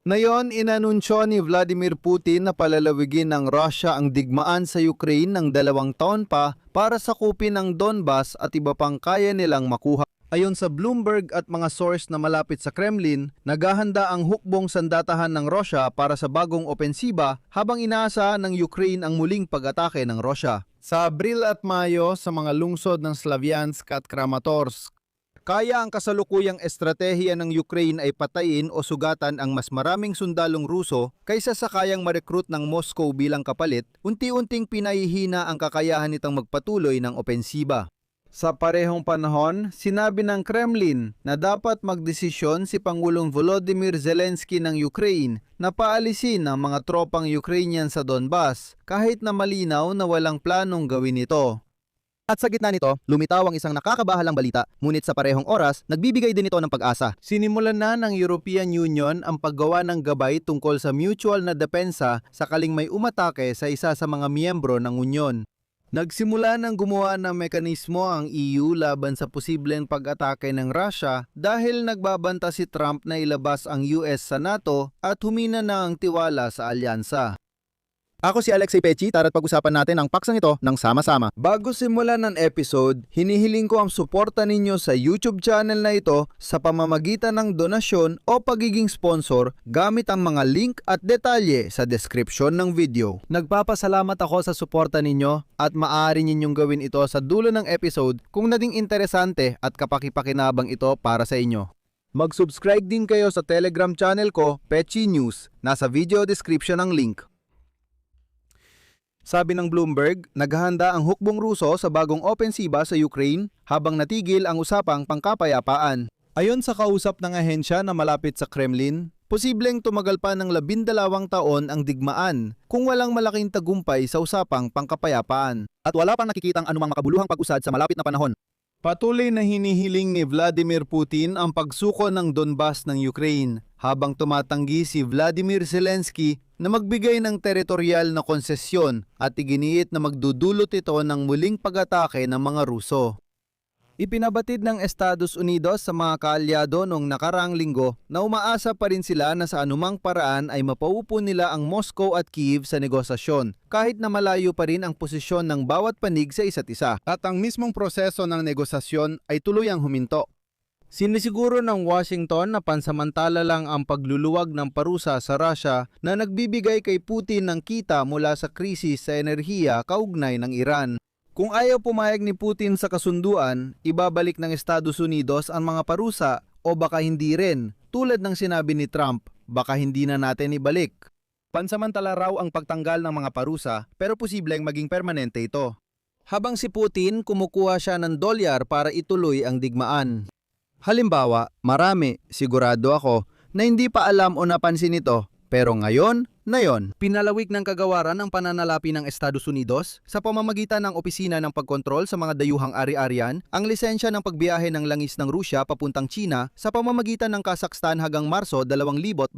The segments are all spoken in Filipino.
Ngayon, inanunsyo ni Vladimir Putin na palalawigin ng Russia ang digmaan sa Ukraine ng 2 taon pa para sakupin ang Donbas at iba pang kaya nilang makuha. Ayon sa Bloomberg at mga source na malapit sa Kremlin, naghahanda ang hukbong sandatahan ng Russia para sa bagong opensiba habang inaasahan ng Ukraine ang muling pag-atake ng Russia. Sa Abril at Mayo sa mga lungsod ng Slavyansk at Kramatorsk, kaya ang kasalukuyang estratehiya ng Ukraine ay patayin o sugatan ang mas maraming sundalong Ruso kaysa sa kayang ma-recruit ng Moscow bilang kapalit, unti-unting pinahihina ang kakayahan nitong magpatuloy ng opensiba. Sa parehong panahon, sinabi ng Kremlin na dapat magdesisyon si Pangulong Volodymyr Zelensky ng Ukraine na paalisin ang mga tropang Ukrainian sa Donbas kahit na malinaw na walang planong gawin ito. At sa gitna nito, lumitaw ang isang nakakabahalang balita, ngunit sa parehong oras, nagbibigay din ito ng pag-asa. Sinimulan na ng European Union ang paggawa ng gabay tungkol sa mutual na depensa sakaling may umatake sa isa sa mga miyembro ng Unyon. Nagsimula ng gumawa ng mekanismo ang EU laban sa posibleng pag-atake ng Russia dahil nagbabanta si Trump na ilabas ang US sa NATO at humina na ang tiwala sa alyansa. Ako si Alexei Pechi, tara't pag-usapan natin ang paksang ito ng sama-sama. Bago simulan ng episode, hinihiling ko ang suporta ninyo sa YouTube channel na ito sa pamamagitan ng donasyon o pagiging sponsor gamit ang mga link at detalye sa description ng video. Nagpapasalamat ako sa suporta ninyo at maaari ninyong gawin ito sa dulo ng episode kung naging interesante at kapakipakinabang ito para sa inyo. Mag-subscribe din kayo sa Telegram channel ko, Pechi News. Nasa video description ang link. Sabi ng Bloomberg, naghahanda ang hukbong Ruso sa bagong opensiba sa Ukraine habang natigil ang usapang pangkapayapaan. Ayon sa kausap ng ahensya na malapit sa Kremlin, posibleng tumagal pa ng 12 taon ang digmaan kung walang malaking tagumpay sa usapang pangkapayapaan. At wala pang nakikitang anumang makabuluhang pag-usad sa malapit na panahon. Patuloy na hinihiling ni Vladimir Putin ang pagsuko ng Donbas ng Ukraine habang tumatanggi si Vladimir Zelensky na magbigay ng teritorial na konsesyon at iginiit na magdudulot ito ng muling pag-atake ng mga Ruso. Ipinabatid ng Estados Unidos sa mga kaalyado noong nakaraang linggo na umaasa pa rin sila na sa anumang paraan ay mapaupo nila ang Moscow at Kyiv sa negosasyon, kahit na malayo pa rin ang posisyon ng bawat panig sa isa't isa. At ang mismong proseso ng negosasyon ay tuluyang huminto. Sinisiguro ng Washington na pansamantala lang ang pagluluwag ng parusa sa Russia na nagbibigay kay Putin ng kita mula sa krisis sa enerhiya kaugnay ng Iran. Kung ayaw pumayag ni Putin sa kasunduan, ibabalik ng Estados Unidos ang mga parusa o baka hindi rin, tulad ng sinabi ni Trump, baka hindi na natin ibalik. Pansamantala raw ang pagtanggal ng mga parusa pero posibleng maging permanente ito. Habang si Putin kumukuha siya ng dolyar para ituloy ang digmaan. Halimbawa, marami, sigurado ako, na hindi pa alam o napansin ito, pero ngayon, pinalawig ng kagawaran ng pananalapi ng Estados Unidos sa pamamagitan ng Opisina ng Pagkontrol sa mga Dayuhang Ari-arian ang lisensya ng pagbiyahe ng langis ng Rusya papuntang China sa pamamagitan ng Kazakhstan hanggang Marso 2027.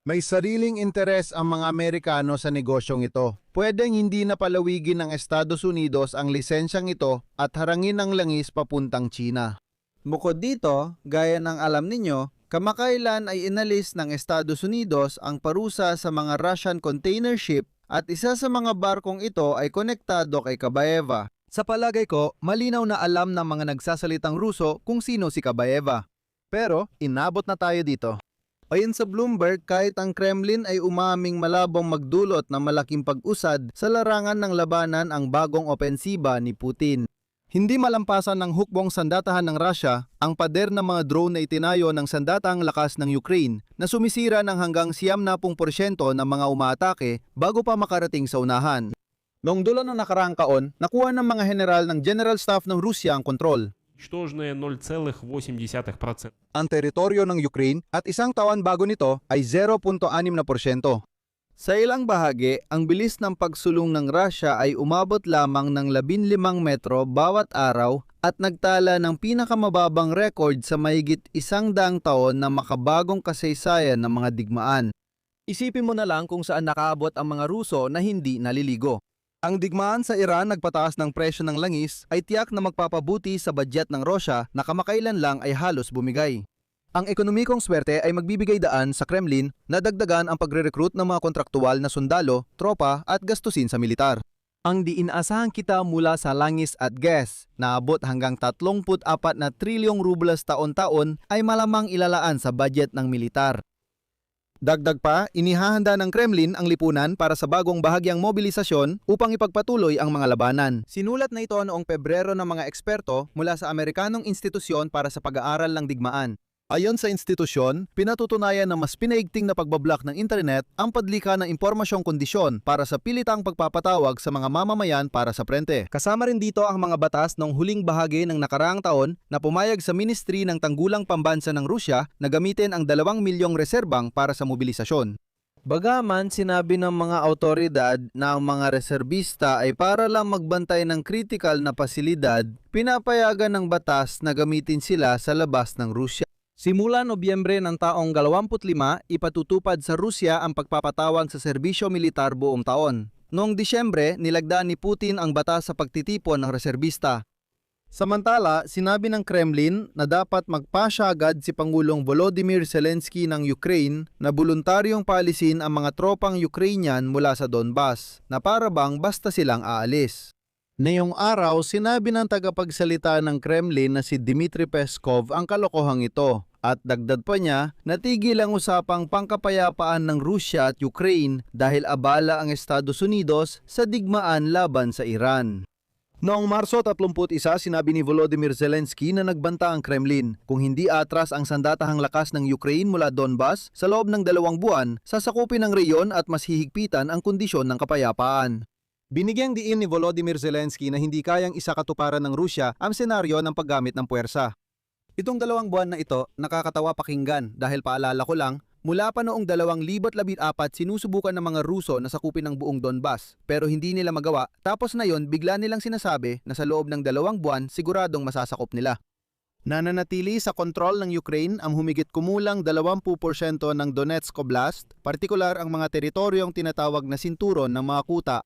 May sariling interes ang mga Amerikano sa negosyong ito. Pwedeng hindi na palawigin ng Estados Unidos ang lisensyang ito at harangin ang langis papuntang China. Bukod dito, gaya ng alam ninyo, kamakailan ay inalis ng Estados Unidos ang parusa sa mga Russian container ship at isa sa mga barkong ito ay konektado kay Kabaeva. Sa palagay ko, malinaw na alam ng mga nagsasalitang Ruso kung sino si Kabaeva. Pero, inabot na tayo dito. Ayon sa Bloomberg, kahit ang Kremlin ay umaming malabong magdulot ng malaking pag-usad sa larangan ng labanan ang bagong opensiba ni Putin. Hindi malampasan ng hukbong sandatahan ng Russia ang pader ng mga drone na itinayo ng sandatang lakas ng Ukraine na sumisira ng hanggang 70% ng mga umaatake bago pa makarating sa unahan. Noong dulo ng nakaraang taon, nakuha ng mga general ng General Staff ng Rusya ang kontrol. Ничтожные 0,8%. Ang teritoryo ng Ukraine at isang taon bago nito ay 0.6%. Sa ilang bahagi, ang bilis ng pagsulong ng Russia ay umabot lamang ng 15 metro bawat araw at nagtala ng pinakamababang record sa mahigit 100 taon na makabagong kasaysayan ng mga digmaan. Isipin mo na lang kung saan nakaabot ang mga Ruso na hindi naliligo. Ang digmaan sa Iran nagpataas ng presyo ng langis ay tiyak na magpapabuti sa budget ng Russia na kamakailan lang ay halos bumigay. Ang ekonomikong swerte ay magbibigay daan sa Kremlin na dagdagan ang pagre-recruit ng mga kontraktual na sundalo, tropa at gastusin sa militar. Ang diinasahang kita mula sa langis at gas na abot hanggang 34 na trilyong rubles taon-taon ay malamang ilalaan sa budget ng militar. Dagdag pa, inihahanda ng Kremlin ang lipunan para sa bagong bahagyang mobilisasyon upang ipagpatuloy ang mga labanan. Sinulat na ito noong Pebrero ng mga eksperto mula sa Amerikanong Institusyon para sa Pag-aaral ng Digmaan. Ayon sa institusyon, pinatutunayan na mas pinaigting na pagbablock ng internet ang padlika ng impormasyong kondisyon para sa pilitang pagpapatawag sa mga mamamayan para sa prente. Kasama rin dito ang mga batas ng huling bahagi ng nakaraang taon na pumayag sa Ministry ng Tanggulang Pambansa ng Rusya na gamitin ang 2 milyong reserbang para sa mobilisasyon. Bagaman sinabi ng mga autoridad na ang mga reserbista ay para lang magbantay ng kritikal na pasilidad, pinapayagan ng batas na gamitin sila sa labas ng Rusya. Simula Nobyembre ng taong 25, ipatutupad sa Rusya ang pagpapatawag sa serbisyo militar buong taon. Noong Disyembre, nilagdaan ni Putin ang batas sa pagtitipon ng reserbista. Samantala, sinabi ng Kremlin na dapat magpasya agad si Pangulong Volodymyr Zelensky ng Ukraine na voluntaryong paalisin ang mga tropang Ukrainian mula sa Donbas, na para bang basta silang aalis. Ngayong araw, sinabi ng tagapagsalita ng Kremlin na si Dmitry Peskov ang kalokohang ito at dagdag pa niya na tigil ang usapang pangkapayapaan ng Rusya at Ukraine dahil abala ang Estados Unidos sa digmaan laban sa Iran. Noong Marso 31, sinabi ni Volodymyr Zelensky na nagbanta ang Kremlin kung hindi atras ang sandatahang lakas ng Ukraine mula Donbas sa loob ng 2 buwan, sasakupin ang reyon at mas hihigpitan ang kondisyon ng kapayapaan. Binigyang diin ni Volodymyr Zelensky na hindi kayang isakatuparan ng Rusya ang senaryo ng paggamit ng puwersa. Itong 2 buwan na ito nakakatawa pakinggan dahil paalala ko lang, mula pa noong 2014 sinusubukan ng mga Ruso na sakupin ang buong Donbas pero hindi nila magawa, tapos na yon bigla nilang sinasabi na sa loob ng 2 buwan siguradong masasakop nila. Nananatili sa kontrol ng Ukraine ang humigit kumulang 20% ng Donetsk Oblast, partikular ang mga teritoryong tinatawag na sinturon ng mga kuta.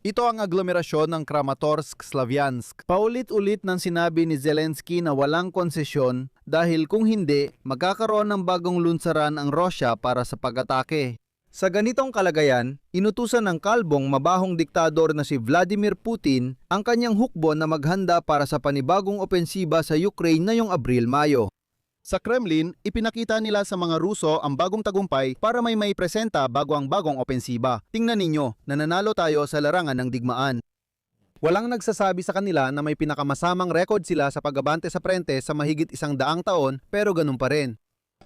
Ito ang aglomerasyon ng Kramatorsk-Slavyansk. Paulit-ulit nang sinabi ni Zelensky na walang konsesyon dahil kung hindi, magkakaroon ng bagong lunsaran ang Rusya para sa pag-atake. Sa ganitong kalagayan, inutusan ng kalbong mabahong diktador na si Vladimir Putin ang kanyang hukbo na maghanda para sa panibagong opensiba sa Ukraine ngayong Abril-Mayo. Sa Kremlin, ipinakita nila sa mga Ruso ang bagong tagumpay para may presenta bago ang bagong opensiba. Tingnan ninyo, nananalo tayo sa larangan ng digmaan. Walang nagsasabi sa kanila na may pinakamasamang record sila sa pag-abante sa prente sa mahigit 100 taon pero ganun pa rin.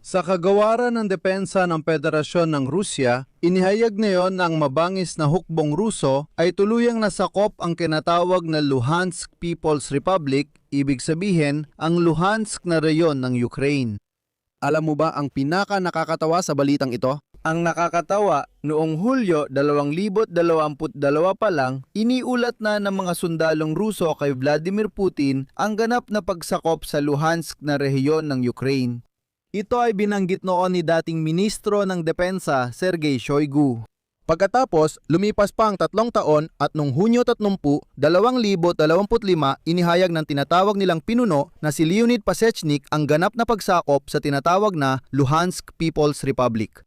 Sa kagawaran ng depensa ng Federasyon ng Rusya, inihayag ngayon na ang mabangis na hukbong Ruso ay tuluyang nasakop ang kinatawag na Luhansk People's Republic, ibig sabihin ang Luhansk na reyon ng Ukraine. Alam mo ba ang pinaka nakakatawa sa balitang ito? Ang nakakatawa, noong Hulyo 2022 pa lang, iniulat na ng mga sundalong Ruso kay Vladimir Putin ang ganap na pagsakop sa Luhansk na rehiyon ng Ukraine. Ito ay binanggit noon ni dating Ministro ng Depensa, Sergei Shoigu. Pagkatapos, lumipas pa ang 3 taon at noong Hunyo 30, 2025, inihayag ng tinatawag nilang pinuno na si Leonid Pasechnik ang ganap na pagsakop sa tinatawag na Luhansk People's Republic.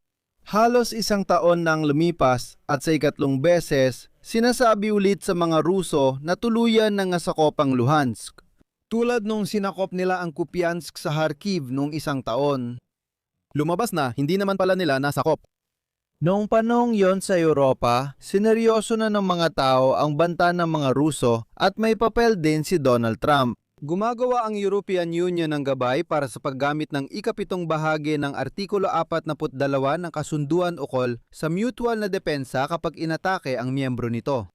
Halos 1 taon nang lumipas at sa ikatlong beses, sinasabi ulit sa mga Ruso na tuluyan na nasakop ang Luhansk. Tulad nung sinakop nila ang Kupiansk sa Kharkiv noong 1 taon. Lumabas na, hindi naman pala nila nasakop. Noong panahong yon sa Europa, sineryoso na ng mga tao ang banta ng mga Ruso at may papel din si Donald Trump. Gumagawa ang European Union ng gabay para sa paggamit ng ika-7 bahagi ng Artikulo 42 ng Kasunduan Ukol sa mutual na depensa kapag inatake ang miyembro nito.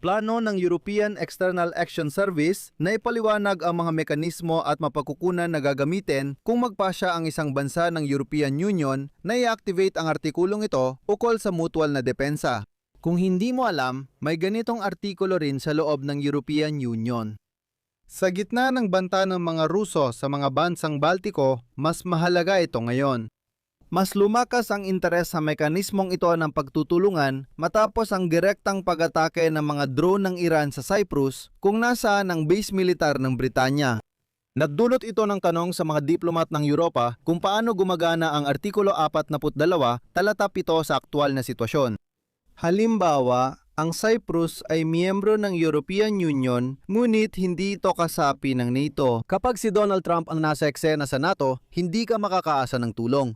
Plano ng European External Action Service na ipaliwanag ang mga mekanismo at mapagkukunan na gagamitin kung magpasya ang isang bansa ng European Union na i-activate ang artikulong ito ukol sa mutual na depensa. Kung hindi mo alam, may ganitong artikulo rin sa loob ng European Union. Sa gitna ng banta ng mga Ruso sa mga bansang Baltiko, mas mahalaga ito ngayon. Mas lumakas ang interes sa mekanismong ito ng pagtutulungan matapos ang direktang pag-atake ng mga drone ng Iran sa Cyprus kung nasaan ang base militar ng Britanya. Nagdulot ito ng tanong sa mga diplomat ng Europa kung paano gumagana ang Artikulo 42, talata 7 sa aktwal na sitwasyon. Halimbawa, ang Cyprus ay miyembro ng European Union ngunit hindi ito kasapi ng NATO. Kapag si Donald Trump ang nasa eksena sa NATO, hindi ka makakaasa ng tulong.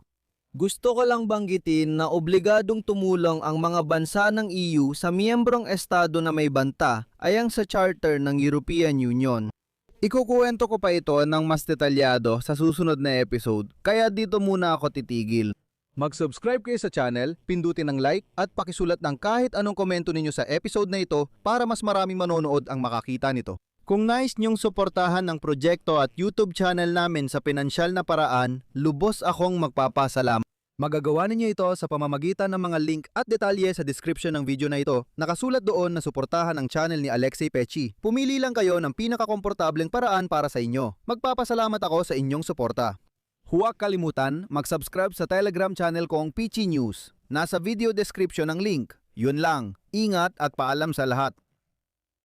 Gusto ko lang banggitin na obligadong tumulong ang mga bansa ng EU sa miyembrong estado na may banta ayon sa charter ng European Union. Ikukuwento ko pa ito ng mas detalyado sa susunod na episode, kaya dito muna ako titigil. Mag-subscribe kayo sa channel, pindutin ang like at pakisulat ng kahit anong komento ninyo sa episode na ito para mas maraming manonood ang makakita nito. Kung nais niyong suportahan ng proyekto at YouTube channel namin sa pinansyal na paraan, lubos akong magpapasalamat. Magagawa ninyo ito sa pamamagitan ng mga link at detalye sa description ng video na ito. Nakasulat doon na suportahan ang channel ni Alexei Pechi. Pumili lang kayo ng pinakakomportableng paraan para sa inyo. Magpapasalamat ako sa inyong suporta. Huwag kalimutan mag-subscribe sa Telegram channel kong Pechi News. Nasa video description ang link. Yun lang. Ingat at paalam sa lahat.